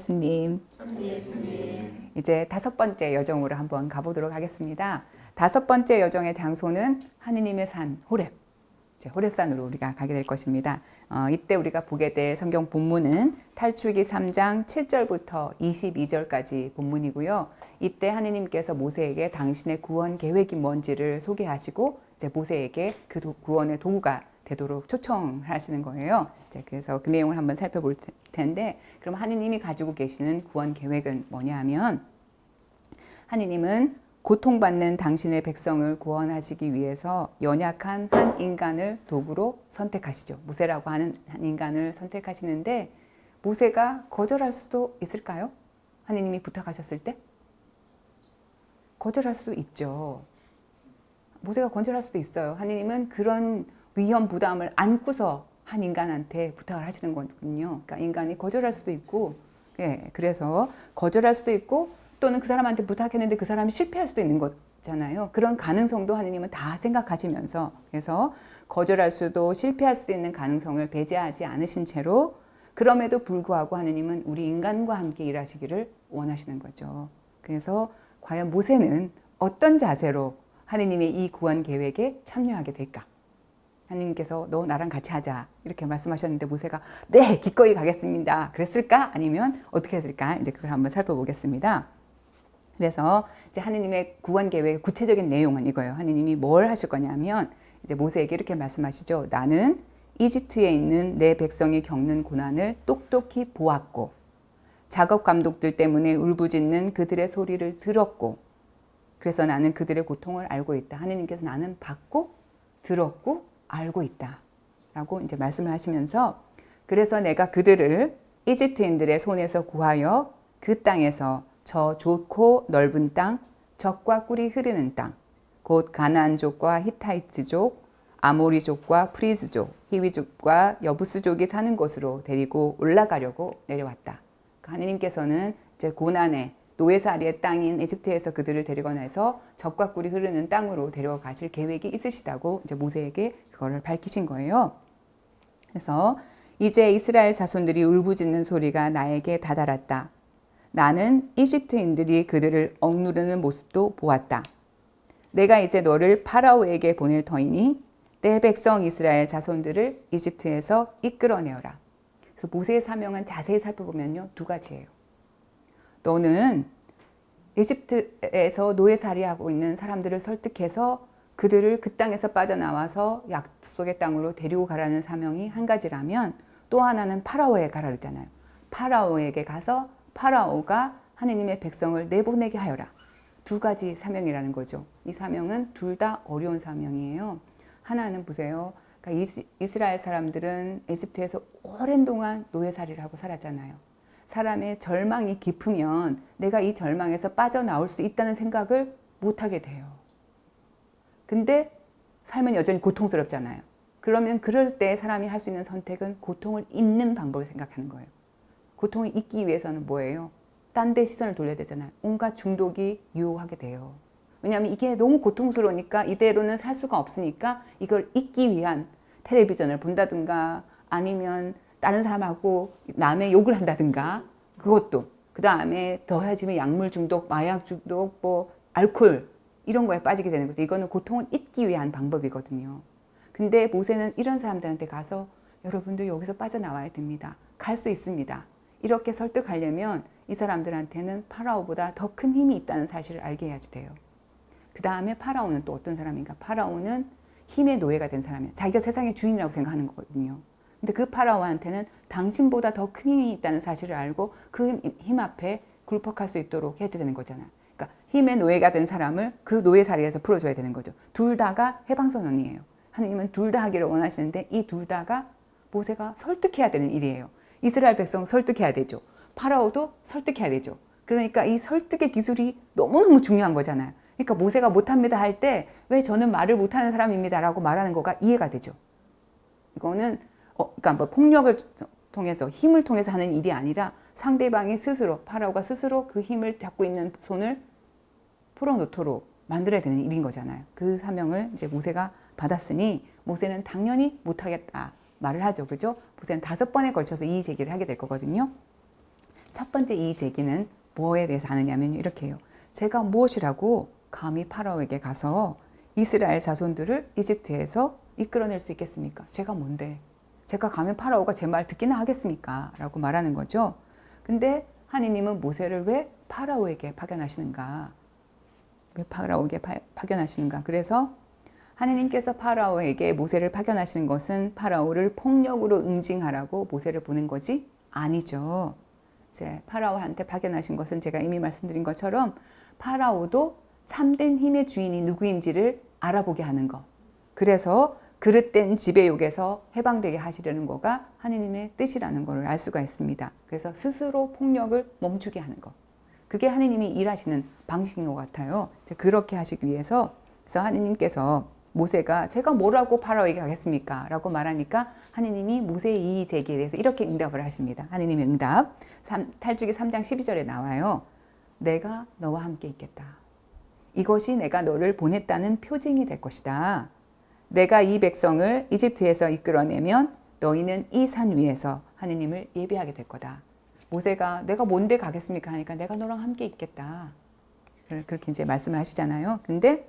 예수님. 이제 5번째 여정으로 한번 가보도록 하겠습니다. 5번째 여정의 장소는 하느님의 산 호렙. 호렙산으로 우리가 가게 될 것입니다. 이때 우리가 보게 될 성경 본문은 탈출기 3장 7절부터 22절까지 본문이고요. 이때 하느님께서 모세에게 당신의 구원 계획이 뭔지를 소개하시고 이제 모세에게 그 구원의 도구가 되도록 초청하시는 거예요. 그래서 그 내용을 한번 살펴볼 텐데, 그럼 하느님이 가지고 계시는 구원 계획은 뭐냐 하면, 하느님은 고통받는 당신의 백성을 구원하시기 위해서 연약한 한 인간을 도구로 선택하시죠. 모세라고 하는 한 인간을 선택하시는데, 모세가 거절할 수도 있을까요? 하느님이 부탁하셨을 때? 거절할 수 있죠. 모세가 거절할 수도 있어요. 하느님은 그런 위험 부담을 안고서 한 인간한테 부탁을 하시는 거거든요. 그러니까 인간이 거절할 수도 있고, 그래서 거절할 수도 있고, 또는 그 사람한테 부탁했는데 그 사람이 실패할 수도 있는 거잖아요. 그런 가능성도 하느님은 다 생각하시면서, 그래서 거절할 수도 실패할 수도 있는 가능성을 배제하지 않으신 채로, 그럼에도 불구하고 하느님은 우리 인간과 함께 일하시기를 원하시는 거죠. 그래서 과연 모세는 어떤 자세로 하느님의 이 구원 계획에 참여하게 될까? 하느님께서 너 나랑 같이 하자 이렇게 말씀하셨는데 모세가 네, 기꺼이 가겠습니다. 그랬을까? 아니면 어떻게 했을까? 이제 그걸 한번 살펴보겠습니다. 그래서 이제 하느님의 구원 계획의 구체적인 내용은 이거예요. 하느님이 뭘 하실 거냐면 이제 모세에게 이렇게 말씀하시죠. 나는 이집트에 있는 내 백성이 겪는 고난을 똑똑히 보았고, 작업 감독들 때문에 울부짖는 그들의 소리를 들었고, 그래서 나는 그들의 고통을 알고 있다. 하느님께서 나는 봤고 들었고 알고 있다 라고 이제 말씀을 하시면서, 그래서 내가 그들을 이집트인들의 손에서 구하여 그 땅에서 저 좋고 넓은 땅, 젖과 꿀이 흐르는 땅, 곧 가나안족과 히타이트족, 아모리족과 프리즈족, 히위족과 여부스족이 사는 곳으로 데리고 올라가려고 내려왔다. 하느님께서는 이제 고난의 노예살이의 땅인 이집트에서 그들을 데리고나서 젖과 꿀이 흐르는 땅으로 데려가실 계획이 있으시다고 이제 모세에게 그거를 밝히신 거예요. 그래서 이제 이스라엘 자손들이 울부짖는 소리가 나에게 다다랐다. 나는 이집트인들이 그들을 억누르는 모습도 보았다. 내가 이제 너를 파라오에게 보낼 터이니 내 백성 이스라엘 자손들을 이집트에서 이끌어내어라. 그래서 모세의 사명은 자세히 살펴보면요, 2가지예요. 너는 이집트에서 노예살이하고 있는 사람들을 설득해서 그들을 그 땅에서 빠져나와서 약속의 땅으로 데리고 가라는 사명이 한 가지라면, 또 하나는 파라오에 가라 그랬잖아요. 파라오에게 가서 파라오가 하느님의 백성을 내보내게 하여라. 2가지 사명이라는 거죠. 이 사명은 둘 다 어려운 사명이에요. 하나는 보세요. 그러니까 이스라엘 사람들은 이집트에서 오랜 동안 노예살이를 하고 살았잖아요. 사람의 절망이 깊으면 내가 이 절망에서 빠져나올 수 있다는 생각을 못하게 돼요. 근데 삶은 여전히 고통스럽잖아요. 그러면 그럴 때 사람이 할 수 있는 선택은 고통을 잊는 방법을 생각하는 거예요. 고통을 잊기 위해서는 뭐예요? 딴 데 시선을 돌려야 되잖아요. 온갖 중독이 유혹하게 돼요. 왜냐하면 이게 너무 고통스러우니까 이대로는 살 수가 없으니까 이걸 잊기 위한 텔레비전을 본다든가 아니면 다른 사람하고 남의 욕을 한다든가, 그것도 그 다음에 더해지면 약물 중독, 마약 중독, 뭐 알코올 이런 거에 빠지게 되는 거죠. 이거는 고통을 잊기 위한 방법이거든요. 근데 모세는 이런 사람들한테 가서 여러분들 여기서 빠져나와야 됩니다. 갈 수 있습니다. 이렇게 설득하려면 이 사람들한테는 파라오보다 더 큰 힘이 있다는 사실을 알게 해야지 돼요. 그 다음에 파라오는 또 어떤 사람인가? 파라오는 힘의 노예가 된 사람이에요. 자기가 세상의 주인이라고 생각하는 거거든요. 근데 그 파라오한테는 당신보다 더 큰 힘이 있다는 사실을 알고 그 힘 앞에 굴복할 수 있도록 해야 되는 거잖아요. 그러니까 힘의 노예가 된 사람을 그 노예살이에서 풀어줘야 되는 거죠. 둘 다가 해방선언이에요. 하느님은 둘 다 하기를 원하시는데 이 둘 다가 모세가 설득해야 되는 일이에요. 이스라엘 백성 설득해야 되죠. 파라오도 설득해야 되죠. 그러니까 이 설득의 기술이 너무너무 중요한 거잖아요. 그러니까 모세가 못합니다 할 때 왜 저는 말을 못하는 사람입니다 라고 말하는 거가 이해가 되죠. 이거는 그러니까 뭐 폭력을 통해서 힘을 통해서 하는 일이 아니라 상대방이 스스로, 파라오가 스스로 그 힘을 잡고 있는 손을 풀어놓도록 만들어야 되는 일인 거잖아요. 그 사명을 이제 모세가 받았으니 모세는 당연히 못하겠다 말을 하죠. 그죠? 모세는 5번에 걸쳐서 이의 제기를 하게 될 거거든요. 첫 번째 이의 제기는 뭐에 대해서 하느냐면 이렇게 해요. 제가 무엇이라고 감히 파라오에게 가서 이스라엘 자손들을 이집트에서 이끌어낼 수 있겠습니까? 제가 뭔데? 제가 가면 파라오가 제 말 듣기나 하겠습니까? 라고 말하는 거죠. 근데 하느님은 모세를 왜 파라오에게 파견하시는가? 왜 파라오에게 파견하시는가? 그래서 하느님께서 파라오에게 모세를 파견하시는 것은 파라오를 폭력으로 응징하라고 모세를 보낸 거지? 아니죠. 이제 파라오한테 파견하신 것은 제가 이미 말씀드린 것처럼 파라오도 참된 힘의 주인이 누구인지를 알아보게 하는 것. 그래서 그릇된 지배욕에서 해방되게 하시려는 거가 하느님의 뜻이라는 것을 알 수가 있습니다. 그래서 스스로 폭력을 멈추게 하는 것. 그게 하느님이 일하시는 방식인 것 같아요. 그렇게 하시기 위해서 그래서 하느님께서 모세가 제가 뭐라고 파라오에게 가겠습니까? 라고 말하니까 하느님이 모세의 이의 제기에 대해서 이렇게 응답을 하십니다. 하느님의 응답. 탈주기 3장 12절에 나와요. 내가 너와 함께 있겠다. 이것이 내가 너를 보냈다는 표징이 될 것이다. 내가 이 백성을 이집트에서 이끌어내면 너희는 이 산 위에서 하느님을 예배하게 될 거다. 모세가 내가 뭔데 가겠습니까? 하니까 내가 너랑 함께 있겠다. 그렇게 이제 말씀을 하시잖아요. 근데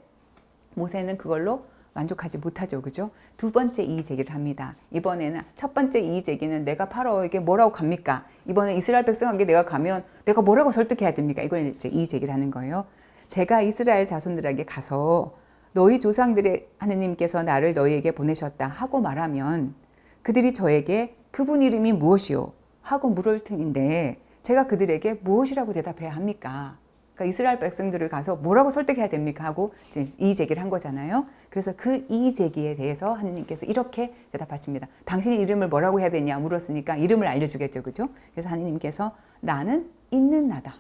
모세는 그걸로 만족하지 못하죠. 그죠? 두 번째 이의 제기를 합니다. 이번에는 첫 번째 이의 제기는 내가 파라오에게 뭐라고 갑니까? 이번에 이스라엘 백성에게 내가 가면 내가 뭐라고 설득해야 됩니까? 이거는 이제 이의 제기를 하는 거예요. 제가 이스라엘 자손들에게 가서 너희 조상들의 하느님께서 나를 너희에게 보내셨다 하고 말하면 그들이 저에게 그분 이름이 무엇이요? 하고 물을 터인데 제가 그들에게 무엇이라고 대답해야 합니까? 그러니까 이스라엘 백성들을 가서 뭐라고 설득해야 됩니까? 하고 이제 이의 제기를 한 거잖아요. 그래서 그 이의 제기에 대해서 하느님께서 이렇게 대답하십니다. 당신이 이름을 뭐라고 해야 되냐 물었으니까 이름을 알려주겠죠. 그죠? 그래서 하느님께서 나는 있는 나다.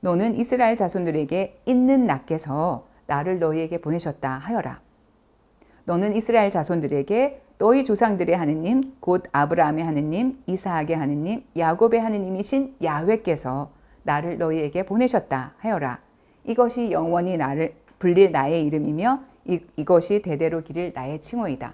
너는 이스라엘 자손들에게 있는 나께서 나를 너희에게 보내셨다 하여라. 너는 이스라엘 자손들에게 너희 조상들의 하느님 곧 아브라함의 하느님 이삭의 하느님 야곱의 하느님이신 야훼께서 나를 너희에게 보내셨다 하여라. 이것이 영원히 나를 불릴 나의 이름이며 이것이 대대로 기릴 나의 칭호이다.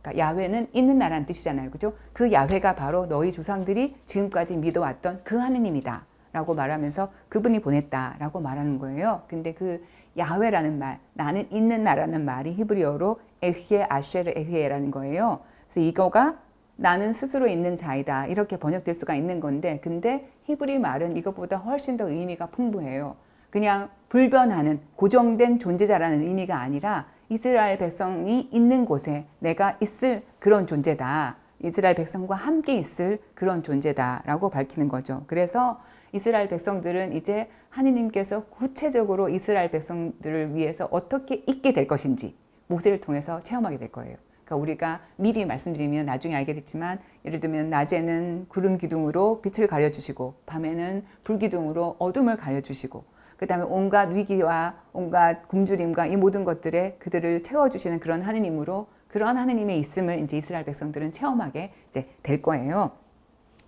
그러니까 야훼는 있는 나라는 뜻이잖아요. 그죠? 그 야훼가 바로 너희 조상들이 지금까지 믿어왔던 그 하느님이다. 라고 말하면서 그분이 보냈다라고 말하는 거예요. 근데 그 야훼라는 말, 나는 있는 나라는 말이 히브리어로 에히에 아쉐르 에히에라는 거예요. 그래서 이거가 나는 스스로 있는 자이다 이렇게 번역될 수가 있는 건데 근데 히브리 말은 이것보다 훨씬 더 의미가 풍부해요. 그냥 불변하는 고정된 존재자라는 의미가 아니라 이스라엘 백성이 있는 곳에 내가 있을 그런 존재다. 이스라엘 백성과 함께 있을 그런 존재다라고 밝히는 거죠. 그래서 이스라엘 백성들은 이제 하느님께서 구체적으로 이스라엘 백성들을 위해서 어떻게 있게 될 것인지 모세를 통해서 체험하게 될 거예요. 그러니까 우리가 미리 말씀드리면 나중에 알게 됐지만 예를 들면 낮에는 구름 기둥으로 빛을 가려주시고 밤에는 불 기둥으로 어둠을 가려주시고 그 다음에 온갖 위기와 온갖 굶주림과 이 모든 것들에 그들을 채워주시는 그런 하느님으로 그런 하느님의 있음을 이제 이스라엘 백성들은 체험하게 이제 될 거예요.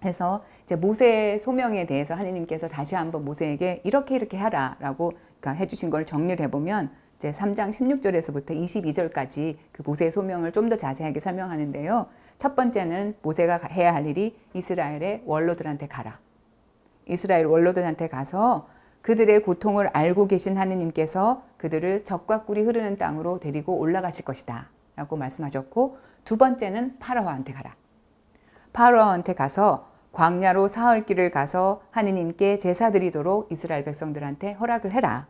그래서 이제 모세의 소명에 대해서 하느님께서 다시 한번 모세에게 이렇게 하라라고 그러니까 해주신 걸 정리를 해보면 이제 3장 16절에서부터 22절까지 그 모세의 소명을 좀 더 자세하게 설명하는데요. 첫 번째는 모세가 해야 할 일이 이스라엘의 원로들한테 가라. 이스라엘 원로들한테 가서 그들의 고통을 알고 계신 하느님께서 그들을 적과 꿀이 흐르는 땅으로 데리고 올라가실 것이다 라고 말씀하셨고 두 번째는 파라오한테 가라. 파라오한테 가서 광야로 사흘 길을 가서 하느님께 제사 드리도록 이스라엘 백성들한테 허락을 해라.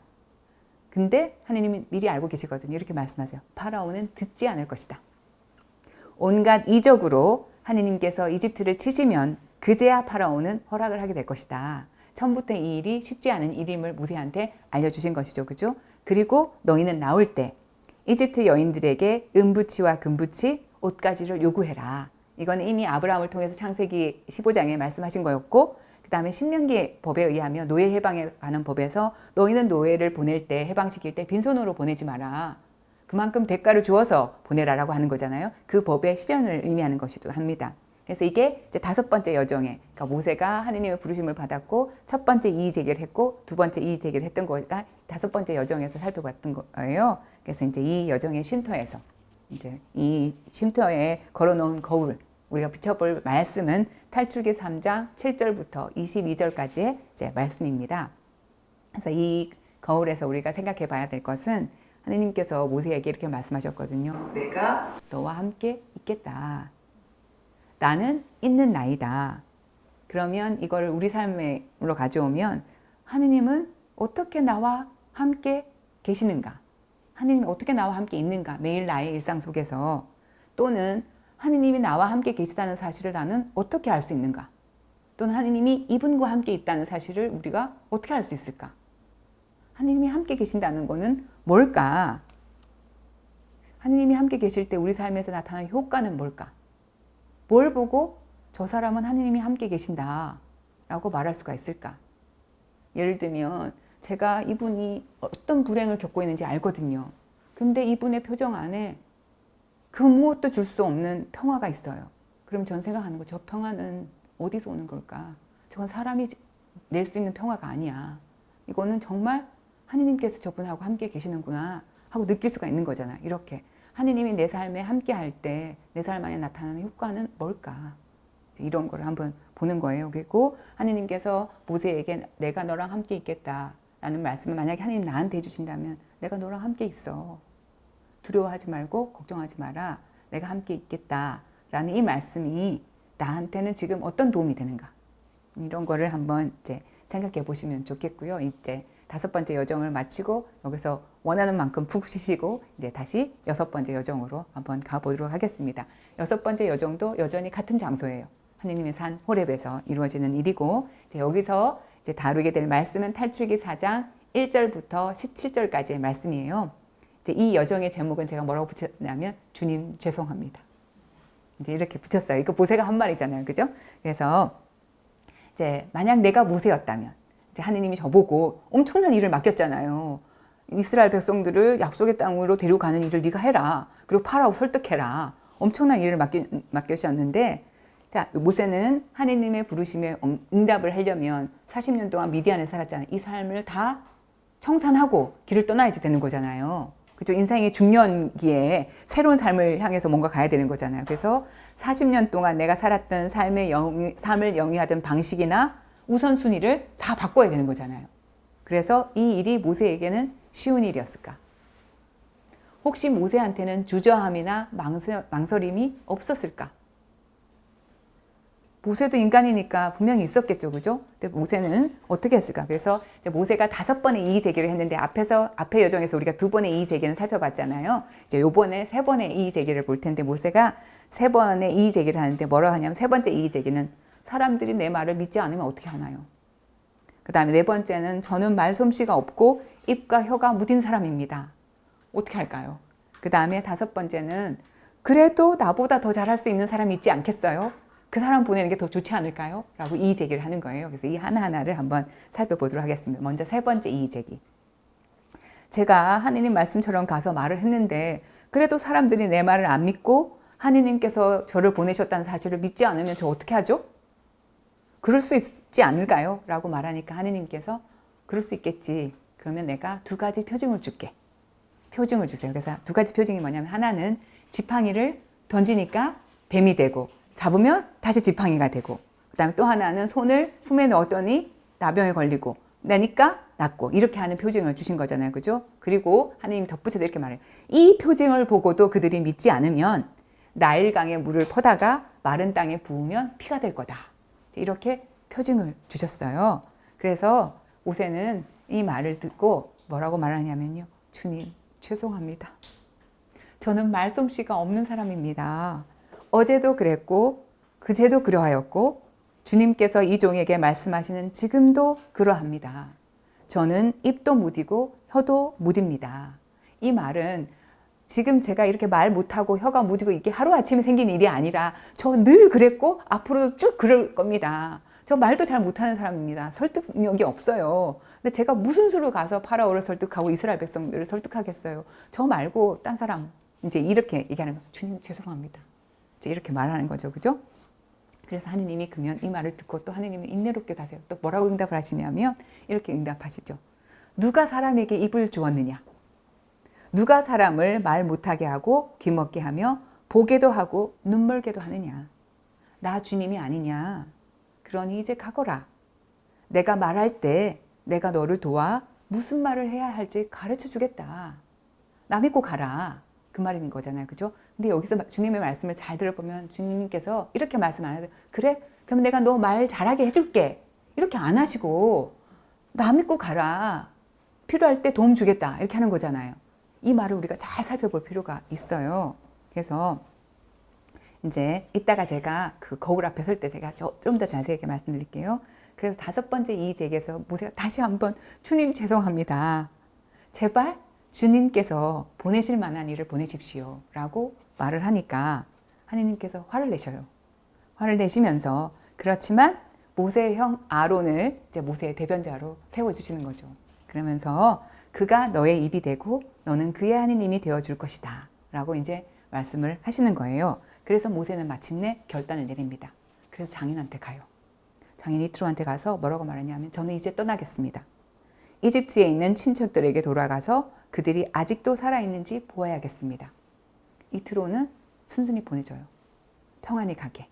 근데 하느님이 미리 알고 계시거든요. 이렇게 말씀하세요. 파라오는 듣지 않을 것이다. 온갖 이적으로 하느님께서 이집트를 치시면 그제야 파라오는 허락을 하게 될 것이다. 처음부터 이 일이 쉽지 않은 일임을 모세한테 알려주신 것이죠. 그죠? 그리고 너희는 나올 때 이집트 여인들에게 은부치와 금부치, 옷가지를 요구해라. 이건 이미 아브라함을 통해서 창세기 15장에 말씀하신 거였고 그 다음에 신명기 법에 의하면 노예 해방에 관한 법에서 너희는 노예를 보낼 때 해방시킬 때 빈손으로 보내지 마라. 그만큼 대가를 주어서 보내라라고 하는 거잖아요. 그 법의 실현을 의미하는 것이기도 합니다. 그래서 이게 이제 다섯 번째 여정에 그러니까 모세가 하느님의 부르심을 받았고 첫 번째 이의 제기를 했고 두 번째 이의 제기를 했던 거가 다섯 번째 여정에서 살펴봤던 거예요. 그래서 이제 이 여정의 쉼터에서 이제 이 쉼터에 걸어놓은 거울 우리가 붙여볼 말씀은 탈출기 3장 7절부터 22절까지의 이제 말씀입니다. 그래서 이 거울에서 우리가 생각해 봐야 될 것은 하느님께서 모세에게 이렇게 말씀하셨거든요. 내가 너와 함께 있겠다. 나는 있는 나이다. 그러면 이거를 우리 삶으로 가져오면 하느님은 어떻게 나와 함께 계시는가? 하느님이 어떻게 나와 함께 있는가? 매일 나의 일상 속에서 또는 하느님이 나와 함께 계시다는 사실을 나는 어떻게 알 수 있는가? 또는 하느님이 이분과 함께 있다는 사실을 우리가 어떻게 알 수 있을까? 하느님이 함께 계신다는 것은 뭘까? 하느님이 함께 계실 때 우리 삶에서 나타나는 효과는 뭘까? 뭘 보고 저 사람은 하느님이 함께 계신다 라고 말할 수가 있을까? 예를 들면 제가 이분이 어떤 불행을 겪고 있는지 알거든요. 근데 이분의 표정 안에 그 무엇도 줄 수 없는 평화가 있어요. 그럼 전 생각하는 거, 저 평화는 어디서 오는 걸까? 저건 사람이 낼 수 있는 평화가 아니야. 이거는 정말 하느님께서 저분하고 함께 계시는구나 하고 느낄 수가 있는 거잖아요. 이렇게 하느님이 내 삶에 함께 할 때 내 삶 안에 나타나는 효과는 뭘까? 이런 걸 한번 보는 거예요. 그리고 하느님께서 모세에게 내가 너랑 함께 있겠다 라는 말씀을 만약에 하느님 나한테 해주신다면 내가 너랑 함께 있어. 두려워하지 말고 걱정하지 마라. 내가 함께 있겠다 라는 이 말씀이 나한테는 지금 어떤 도움이 되는가? 이런 거를 한번 이제 생각해 보시면 좋겠고요. 이제 5번째 여정을 마치고 여기서 원하는 만큼 푹 쉬시고 이제 다시 6번째 여정으로 한번 가보도록 하겠습니다. 6번째 여정도 여전히 같은 장소예요. 하느님의 산 호렙에서 이루어지는 일이고 이제 여기서 이제 다루게 될 말씀은 탈출기 4장 1절부터 17절까지의 말씀이에요. 이제 이 여정의 제목은 제가 뭐라고 붙였냐면 주님 죄송합니다. 이제 이렇게 붙였어요. 이거 모세가 한 말이잖아요. 그죠? 그래서 이제 만약 내가 모세였다면 이제 하느님이 저보고 엄청난 일을 맡겼잖아요. 이스라엘 백성들을 약속의 땅으로 데려가는 일을 네가 해라. 그리고 파라오 설득해라. 엄청난 일을 맡기셨는데 자, 모세는 하느님의 부르심에 응답을 하려면 40년 동안 미디안에 살았잖아요. 이 삶을 다 청산하고 길을 떠나야지 되는 거잖아요. 그죠? 인생의 중년기에 새로운 삶을 향해서 뭔가 가야 되는 거잖아요. 그래서 40년 동안 내가 살았던 삶을 영위하던 방식이나 우선순위를 다 바꿔야 되는 거잖아요. 그래서 이 일이 모세에게는 쉬운 일이었을까? 혹시 모세한테는 주저함이나 망설임이 없었을까? 모세도 인간이니까 분명히 있었겠죠, 그죠? 근데 모세는 어떻게 했을까? 그래서 이제 모세가 5번의 이의 제기를 했는데 앞의 여정에서 우리가 2번의 이의 제기는 살펴봤잖아요. 이제 요번에 3번의 이의 제기를 볼 텐데 모세가 3번의 이의 제기를 하는데 뭐라고 하냐면 3번째 이의 제기는 사람들이 내 말을 믿지 않으면 어떻게 하나요? 그 다음에 4번째는 저는 말솜씨가 없고 입과 혀가 무딘 사람입니다. 어떻게 할까요? 그 다음에 5번째는 그래도 나보다 더 잘할 수 있는 사람이 있지 않겠어요? 그 사람 보내는 게 더 좋지 않을까요? 라고 이의 제기를 하는 거예요. 그래서 이 하나하나를 한번 살펴보도록 하겠습니다. 먼저 3번째 이의 제기. 제가 하느님 말씀처럼 가서 말을 했는데 그래도 사람들이 내 말을 안 믿고 하느님께서 저를 보내셨다는 사실을 믿지 않으면 저 어떻게 하죠? 그럴 수 있지 않을까요? 라고 말하니까 하느님께서 그럴 수 있겠지. 그러면 내가 2가지 표징을 줄게. 표징을 주세요. 그래서 2가지 표징이 뭐냐면 하나는 지팡이를 던지니까 뱀이 되고 잡으면 다시 지팡이가 되고 그 다음에 또 하나는 손을 품에 넣었더니 나병에 걸리고 내니까 낫고 이렇게 하는 표징을 주신 거잖아요. 그죠? 그리고 하느님이 덧붙여서 이렇게 말해요. 이 표징을 보고도 그들이 믿지 않으면 나일강에 물을 퍼다가 마른 땅에 부으면 피가 될 거다. 이렇게 표징을 주셨어요. 그래서 모세는 이 말을 듣고 뭐라고 말하냐면요. 주님 죄송합니다. 저는 말솜씨가 없는 사람입니다. 어제도 그랬고 그제도 그러하였고 주님께서 이 종에게 말씀하시는 지금도 그러합니다. 저는 입도 무디고 혀도 무딥니다. 이 말은 지금 제가 이렇게 말 못하고 혀가 무디고 이게 하루아침에 생긴 일이 아니라 저 늘 그랬고 앞으로도 쭉 그럴 겁니다. 저 말도 잘 못하는 사람입니다. 설득력이 없어요. 근데 제가 무슨 수로 가서 파라오를 설득하고 이스라엘 백성들을 설득하겠어요. 저 말고 딴 사람 이제 이렇게 얘기하는 거예요. 주님 죄송합니다. 이제 이렇게 말하는 거죠. 그죠? 그래서 하느님이 그러면 이 말을 듣고 또 하느님이 인내롭게 하세요. 또 뭐라고 응답을 하시냐면 이렇게 응답하시죠. 누가 사람에게 입을 주었느냐? 누가 사람을 말 못하게 하고 귀먹게 하며 보게도 하고 눈멀게도 하느냐? 나 주님이 아니냐. 그러니 이제 가거라. 내가 말할 때 내가 너를 도와 무슨 말을 해야 할지 가르쳐 주겠다. 나 믿고 가라. 그 말인 거잖아요. 그죠? 근데 여기서 주님의 말씀을 잘 들어보면 주님께서 이렇게 말씀 안 해도 그래? 그럼 내가 너 말 잘하게 해줄게. 이렇게 안 하시고 나 믿고 가라. 필요할 때 도움 주겠다. 이렇게 하는 거잖아요. 이 말을 우리가 잘 살펴볼 필요가 있어요. 그래서 이제 이따가 제가 그 거울 앞에 설 때 제가 좀 더 자세하게 말씀드릴게요. 그래서 5번째 이의제기에서 모세가 다시 한번 주님 죄송합니다. 제발 주님께서 보내실 만한 일을 보내십시오. 라고 말을 하니까 하느님께서 화를 내셔요. 화를 내시면서 그렇지만 모세의 형 아론을 이제 모세의 대변자로 세워주시는 거죠. 그러면서 그가 너의 입이 되고 너는 그의 하느님이 되어줄 것이다. 라고 이제 말씀을 하시는 거예요. 그래서 모세는 마침내 결단을 내립니다. 그래서 장인한테 가요. 장인 이트로한테 가서 뭐라고 말하냐면 저는 이제 떠나겠습니다. 이집트에 있는 친척들에게 돌아가서 그들이 아직도 살아있는지 보아야겠습니다. 이트로는 순순히 보내줘요. 평안히 가게.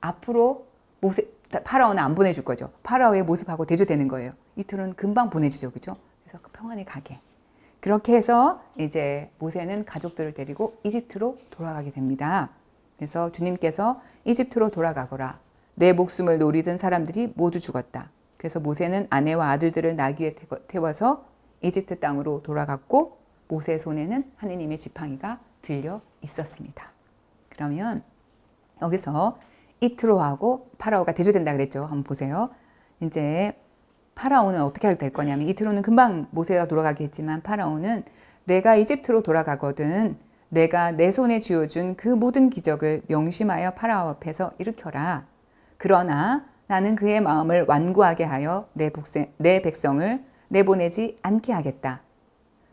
앞으로 파라오는 안 보내줄 거죠. 파라오의 모습하고 대조되는 거예요. 이트로는 금방 보내주죠. 그죠? 그래서 평안히 가게. 그렇게 해서 이제 모세는 가족들을 데리고 이집트로 돌아가게 됩니다. 그래서 주님께서 이집트로 돌아가거라. 내 목숨을 노리던 사람들이 모두 죽었다. 그래서 모세는 아내와 아들들을 나귀에 태워서 이집트 땅으로 돌아갔고 모세의 손에는 하느님의 지팡이가 들려 있었습니다. 그러면 여기서 이트로하고 파라오가 대조된다 그랬죠. 한번 보세요. 이제 파라오는 어떻게 될 거냐면 이트로는 금방 모세가 돌아가게 했지만 파라오는 내가 이집트로 돌아가거든 내가 내 손에 쥐어준 그 모든 기적을 명심하여 파라오 앞에서 일으켜라. 그러나 나는 그의 마음을 완고하게 하여 내 백성을 내보내지 않게 하겠다.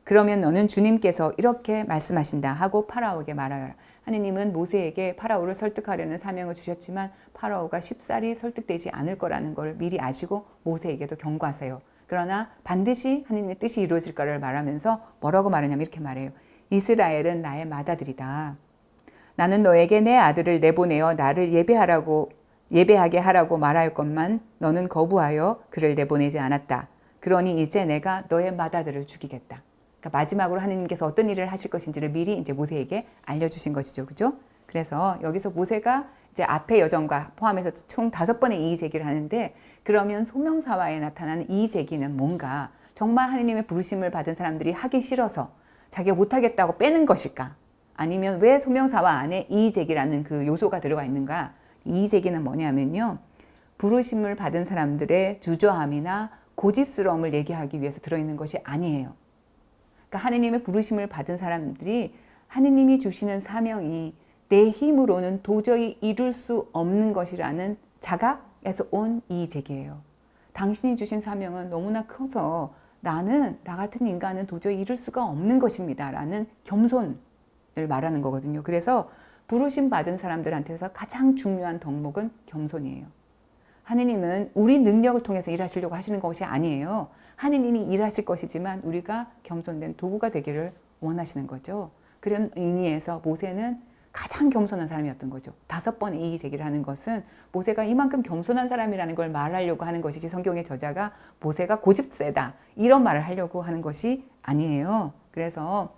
그러면 너는 주님께서 이렇게 말씀하신다 하고 파라오에게 말하여라. 하느님은 모세에게 파라오를 설득하려는 사명을 주셨지만 파라오가 쉽사리 설득되지 않을 거라는 걸 미리 아시고 모세에게도 경고하세요. 그러나 반드시 하느님의 뜻이 이루어질 거를 말하면서 뭐라고 말하냐면 이렇게 말해요. 이스라엘은 나의 맏아들이다. 나는 너에게 내 아들을 내보내어 나를 예배하게 하라고 말할 것만 너는 거부하여 그를 내보내지 않았다. 그러니 이제 내가 너의 맏아들을 죽이겠다. 그러니까 마지막으로 하느님께서 어떤 일을 하실 것인지를 미리 이제 모세에게 알려주신 것이죠. 그죠? 그래서 여기서 모세가 이제 앞의 여정과 포함해서 총 5번의 이의 제기를 하는데 그러면 소명사화에 나타나는 이의 제기는 뭔가 정말 하느님의 부르심을 받은 사람들이 하기 싫어서 자기가 못하겠다고 빼는 것일까? 아니면 왜 소명사화 안에 이의 제기라는 그 요소가 들어가 있는가? 이의 제기는 뭐냐면요. 부르심을 받은 사람들의 주저함이나 고집스러움을 얘기하기 위해서 들어있는 것이 아니에요. 그러니까 하느님의 부르심을 받은 사람들이 하느님이 주시는 사명이 내 힘으로는 도저히 이룰 수 없는 것이라는 자각에서 온 이의 제기예요. 당신이 주신 사명은 너무나 커서 나는 나 같은 인간은 도저히 이룰 수가 없는 것입니다. 라는 겸손을 말하는 거거든요. 그래서 부르심 받은 사람들한테서 가장 중요한 덕목은 겸손이에요. 하느님은 우리 능력을 통해서 일하시려고 하시는 것이 아니에요. 하느님이 일하실 것이지만 우리가 겸손된 도구가 되기를 원하시는 거죠. 그런 의미에서 모세는 가장 겸손한 사람이었던 거죠. 5번의 이의 제기를 하는 것은 모세가 이만큼 겸손한 사람이라는 걸 말하려고 하는 것이지 성경의 저자가 모세가 고집세다 이런 말을 하려고 하는 것이 아니에요. 그래서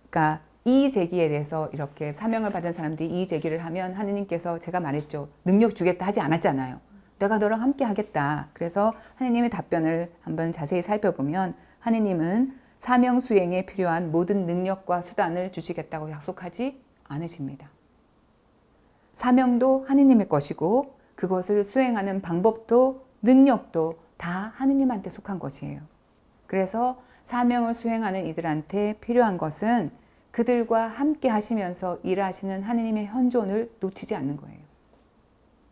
그러니까 이의 제기에 대해서 이렇게 사명을 받은 사람들이 이의 제기를 하면 하느님께서 제가 말했죠. 능력 주겠다 하지 않았잖아요. 내가 너랑 함께 하겠다. 그래서 하느님의 답변을 한번 자세히 살펴보면 하느님은 사명 수행에 필요한 모든 능력과 수단을 주시겠다고 약속하지 않으십니다. 사명도 하느님의 것이고 그것을 수행하는 방법도 능력도 다 하느님한테 속한 것이에요. 그래서 사명을 수행하는 이들한테 필요한 것은 그들과 함께 하시면서 일하시는 하느님의 현존을 놓치지 않는 거예요.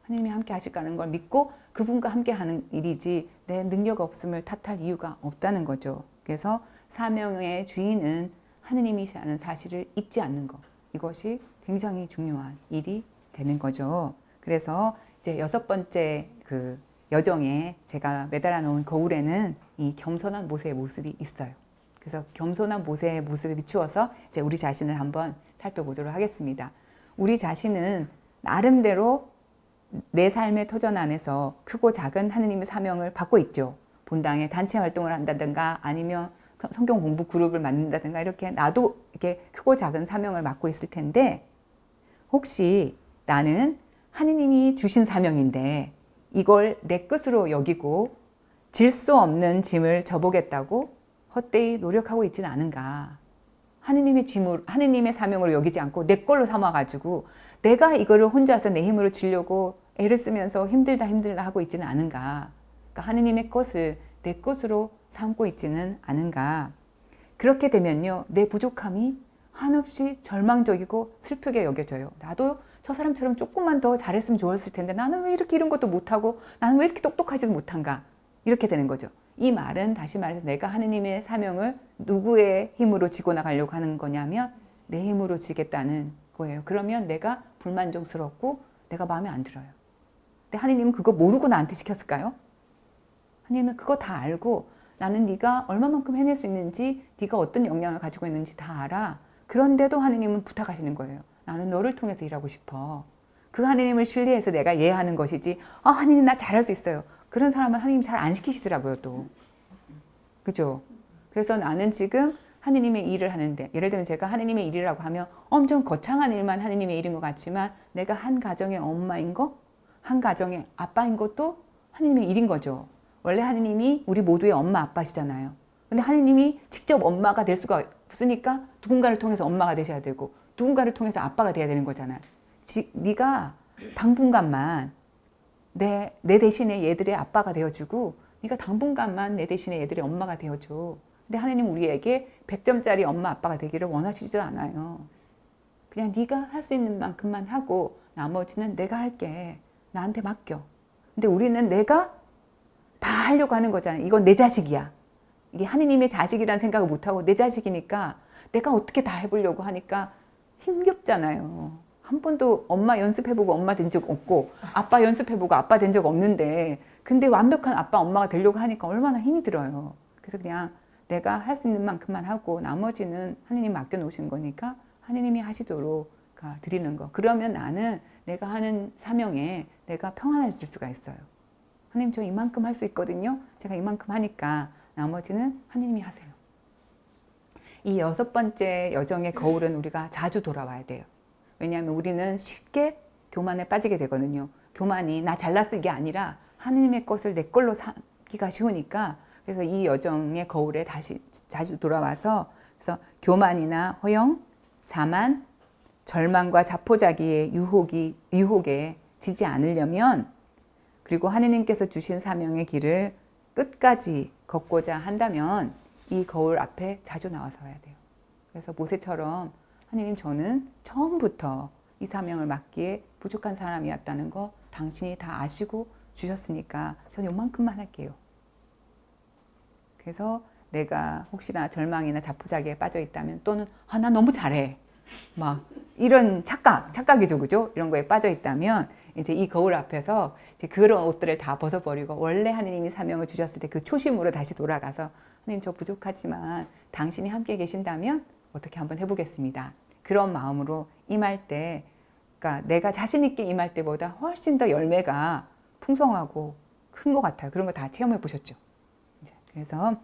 하느님이 함께 하실까는 걸 믿고 그분과 함께 하는 일이지 내 능력 없음을 탓할 이유가 없다는 거죠. 그래서 사명의 주인은 하느님이시라는 사실을 잊지 않는 것. 이것이 굉장히 중요한 일이 되는 거죠. 그래서 이제 6번째 그 여정에 제가 매달아 놓은 거울에는 이 겸손한 모세의 모습이 있어요. 그래서 겸손한 모세의 모습에 비추어서 이제 우리 자신을 한번 살펴보도록 하겠습니다. 우리 자신은 나름대로 내 삶의 터전 안에서 크고 작은 하느님의 사명을 받고 있죠. 본당에 단체 활동을 한다든가 아니면 성경 공부 그룹을 만든다든가 이렇게 나도 이렇게 크고 작은 사명을 맡고 있을 텐데 혹시 나는 하느님이 주신 사명인데 이걸 내 것으로 여기고 질 수 없는 짐을 져보겠다고 헛되이 노력하고 있지는 않은가. 하느님의 짐을, 하느님의 사명으로 여기지 않고 내 걸로 삼아가지고 내가 이거를 혼자서 내 힘으로 지려고 애를 쓰면서 힘들다 하고 있지는 않은가. 그러니까 하느님의 것을 내 것으로 삼고 있지는 않은가. 그렇게 되면요, 내 부족함이 한없이 절망적이고 슬프게 여겨져요. 나도 저 사람처럼 조금만 더 잘했으면 좋았을 텐데 나는 왜 이렇게 이런 것도 못하고 나는 왜 이렇게 똑똑하지도 못한가. 이렇게 되는 거죠. 이 말은 다시 말해서 내가 하느님의 사명을 누구의 힘으로 지고 나가려고 하는 거냐면 내 힘으로 지겠다는 거예요. 그러면 내가 불만족스럽고 내가 마음에 안 들어요. 근데 하느님은 그거 모르고 나한테 시켰을까요? 하느님은 그거 다 알고 나는 네가 얼마만큼 해낼 수 있는지 네가 어떤 역량을 가지고 있는지 다 알아. 그런데도 하느님은 부탁하시는 거예요. 나는 너를 통해서 일하고 싶어. 그 하느님을 신뢰해서 내가 예하는 것이지 하느님 나 잘할 수 있어요. 그런 사람은 하느님 잘 안 시키시더라고요 또. 그죠? 그래서 나는 지금 하느님의 일을 하는데 예를 들면 제가 하느님의 일이라고 하면 엄청 거창한 일만 하느님의 일인 것 같지만 내가 한 가정의 엄마인 거, 한 가정의 아빠인 것도 하느님의 일인 거죠. 원래 하느님이 우리 모두의 엄마 아빠시잖아요. 근데 하느님이 직접 엄마가 될 수가 없으니까 누군가를 통해서 엄마가 되셔야 되고 누군가를 통해서 아빠가 돼야 되는 거잖아요. 네가 당분간만 내 대신에 얘들의 아빠가 되어주고 네가 당분간만 내 대신에 얘들의 엄마가 되어줘. 근데 하느님 우리에게 100점짜리 엄마 아빠가 되기를 원하시지도 않아요. 그냥 네가 할 수 있는 만큼만 하고 나머지는 내가 할게. 나한테 맡겨. 근데 우리는 내가 다 하려고 하는 거잖아요. 이건 내 자식이야. 이게 하느님의 자식이라는 생각을 못하고 내 자식이니까 내가 어떻게 다 해보려고 하니까 힘겹잖아요. 한 번도 엄마 연습해보고 엄마 된 적 없고 아빠 연습해보고 아빠 된 적 없는데 근데 완벽한 아빠 엄마가 되려고 하니까 얼마나 힘이 들어요. 그래서 그냥 내가 할 수 있는 만큼만 하고 나머지는 하느님 맡겨놓으신 거니까 하느님이 하시도록 드리는 거. 그러면 나는 내가 하는 사명에 내가 평안해질 수가 있어요. 하느님 저 이만큼 할 수 있거든요. 제가 이만큼 하니까 나머지는 하느님이 하세요. 이 6번째 여정의 거울은 우리가 자주 돌아와야 돼요. 왜냐하면 우리는 쉽게 교만에 빠지게 되거든요. 교만이 나 잘났을 게 아니라 하느님의 것을 내 걸로 삼기가 쉬우니까 그래서 이 여정의 거울에 다시 자주 돌아와서 그래서 교만이나 허영, 자만, 절망과 자포자기의 유혹에 지지 않으려면 그리고 하느님께서 주신 사명의 길을 끝까지 걷고자 한다면 이 거울 앞에 자주 나와서 와야 돼요. 그래서 모세처럼 하느님 저는 처음부터 이 사명을 맡기에 부족한 사람이었다는 거 당신이 다 아시고 주셨으니까 전 요만큼만 할게요. 그래서 내가 혹시나 절망이나 자포자기에 빠져 있다면 또는 나 너무 잘해. 막 이런 착각이죠. 그죠? 이런 거에 빠져 있다면 이제 이 거울 앞에서 이제 그런 옷들을 다 벗어버리고 원래 하느님이 사명을 주셨을 때 그 초심으로 다시 돌아가서 하느님 저 부족하지만 당신이 함께 계신다면 어떻게 한번 해보겠습니다. 그런 마음으로 임할 때 그러니까 내가 자신 있게 임할 때보다 훨씬 더 열매가 풍성하고 큰 것 같아요. 그런 거 다 체험해 보셨죠? 그래서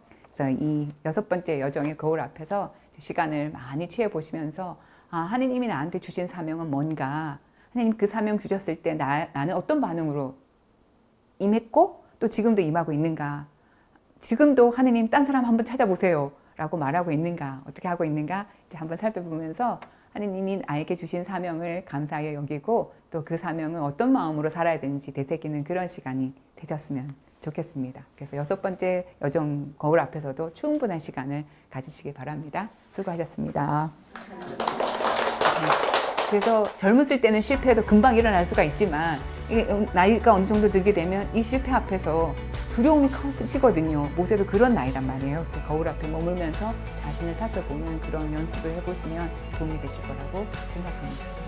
이 6번째 여정의 거울 앞에서 시간을 많이 취해 보시면서 하느님이 나한테 주신 사명은 뭔가 하느님 그 사명 주셨을 때 나는 어떤 반응으로 임했고 또 지금도 임하고 있는가 지금도 하느님 딴 사람 한번 찾아보세요 라고 말하고 있는가 어떻게 하고 있는가 이제 한번 살펴보면서 하느님이 나에게 주신 사명을 감사하게 여기고 또 그 사명은 어떤 마음으로 살아야 되는지 되새기는 그런 시간이 되셨으면 좋겠습니다. 그래서 6번째 여정 거울 앞에서도 충분한 시간을 가지시기 바랍니다. 수고하셨습니다. 그래서 젊었을 때는 실패해도 금방 일어날 수가 있지만 나이가 어느 정도 들게 되면 이 실패 앞에서 두려움이 커지거든요. 모세도 그런 나이란 말이에요. 거울 앞에 머물면서 자신을 살펴보는 그런 연습을 해보시면 도움이 되실 거라고 생각합니다.